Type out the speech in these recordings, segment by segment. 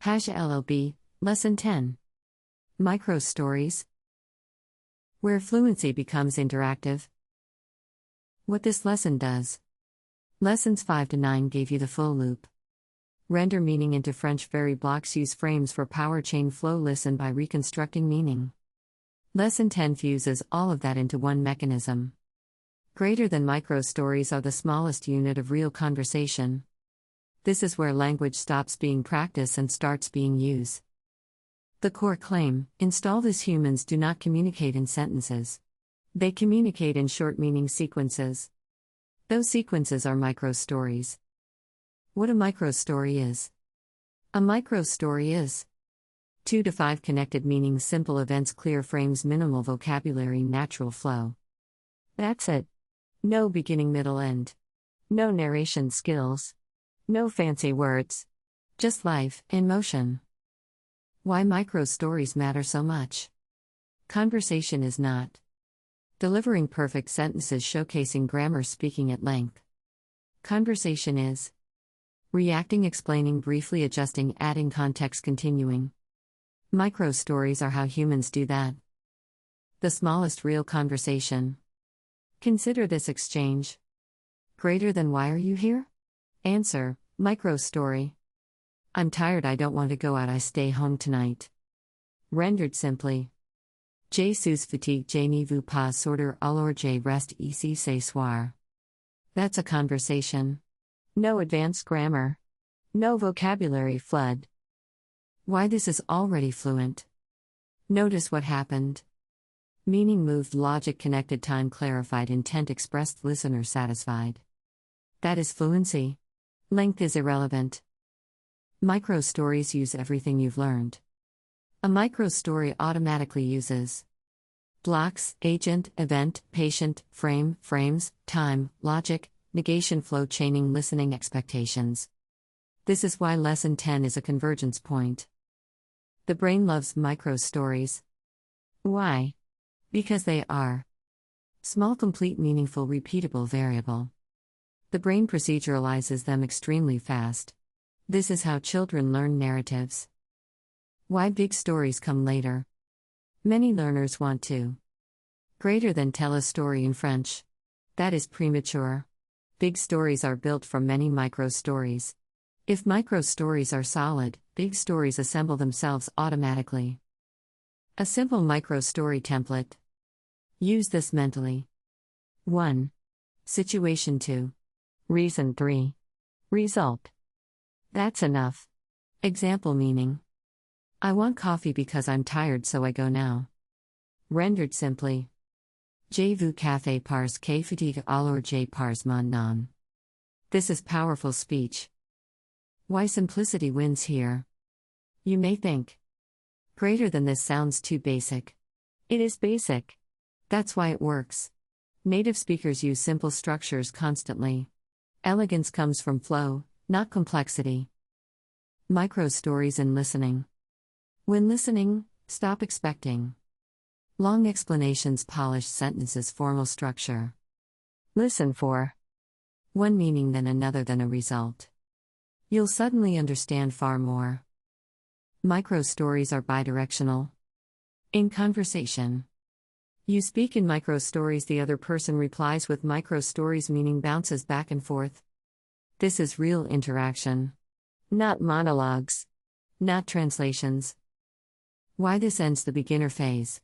#LLB, Lesson 10. Micro Stories. Where fluency becomes interactive. What this lesson does. Lessons 5 to 9 gave you the full loop. Render meaning into French. Very blocks use frames for power chain flow. Listen by reconstructing meaning. Lesson 10 fuses all of that into one mechanism. Greater than micro stories are the smallest unit of real conversation. This is where language stops being practice and starts being use. The core claim: install this. Humans do not communicate in sentences. They communicate in short meaning sequences. Those sequences are micro stories. What a micro story is. A micro story is 2 to 5 connected meanings, simple events, clear frames, minimal vocabulary, natural flow. That's it. No beginning, middle, end. No narration skills. No fancy words. Just life in motion. Why micro stories matter so much. Conversation is not delivering perfect sentences, showcasing grammar, speaking at length. Conversation is reacting, explaining briefly, adjusting, adding context, continuing. Micro stories are how humans do that. The smallest real conversation. Consider this exchange. Greater than why are you here? Answer: micro story. I'm tired, I don't want to go out, I stay home tonight. Rendered simply. Je suis fatigué, je ne veux pas sortir, alors je reste ici ce soir. That's a conversation. No advanced grammar. No vocabulary flood. Why this is already fluent. Notice what happened. Meaning moved, logic connected, time clarified, intent expressed, listener satisfied. That is fluency. Length is irrelevant. Micro stories use everything you've learned. A micro story automatically uses blocks: agent, event, patient, frame, frames, time, logic, negation, flow, chaining, listening, expectations. This is why Lesson 10 is a convergence point. The brain loves micro stories. Why? Because they are small, complete, meaningful, repeatable, variable. The brain proceduralizes them extremely fast. This is how children learn narratives. Why big stories come later. Many learners want to greater than tell a story in French. That is premature. Big stories are built from many micro stories. If micro stories are solid, big stories assemble themselves automatically. A simple micro story template. Use this mentally. 1. Situation 2. Reason 3. Result. That's enough. Example meaning. I want coffee because I'm tired, so I go now. Rendered simply. Je veux café parce que fatigue, alors je pars maintenant. This is powerful speech. Why simplicity wins here. You may think, greater than this sounds too basic. It is basic. That's why it works. Native speakers use simple structures constantly. Elegance comes from flow, not complexity. Micro stories in listening. When listening, stop expecting long explanations, polished sentences, formal structure. Listen for one meaning, then another, then a result. You'll suddenly understand far more. Micro stories are bidirectional. In conversation, you speak in micro stories, the other person replies with micro stories, meaning bounces back and forth. This is real interaction. Not monologues. Not translations. Why this ends the beginner phase.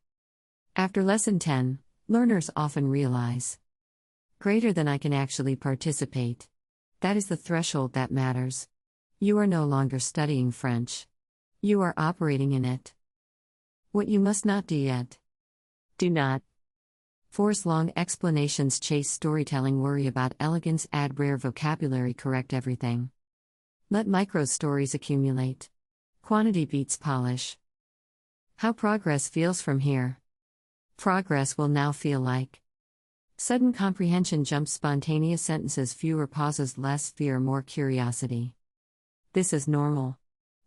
After Lesson 10, learners often realize greater than I can actually participate. That is the threshold that matters. You are no longer studying French. You are operating in it. What you must not do yet. Do not force long explanations, chase storytelling, worry about elegance, add rare vocabulary, correct everything. Let micro stories accumulate. Quantity beats polish. How progress feels from here. Progress will now feel like sudden comprehension, jumps, spontaneous sentences, fewer pauses, less fear, more curiosity. This is normal.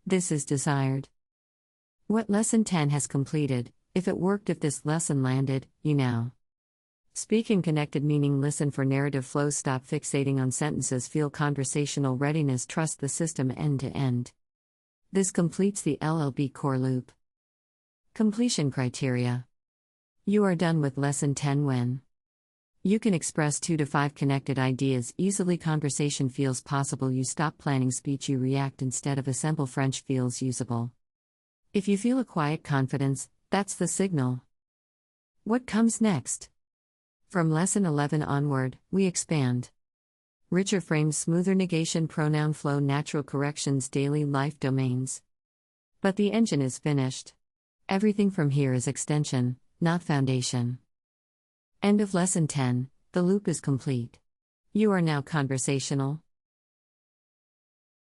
This is desired. What Lesson 10 has completed, if it worked, if this lesson landed, you now speak in connected meaning, listen for narrative flow, stop fixating on sentences, feel conversational readiness, trust the system end to end. This completes the LLB core loop. Completion criteria. You are done with Lesson 10 when you can express 2 to 5 connected ideas easily. Conversation feels possible. You stop planning speech. You react instead of assemble. French feels usable. If you feel a quiet confidence, that's the signal. What comes next? From Lesson 11 onward, we expand. Richer frames, smoother negation, pronoun flow, natural corrections, daily life domains. But the engine is finished. Everything from here is extension, not foundation. End of Lesson 10, the loop is complete. You are now conversational.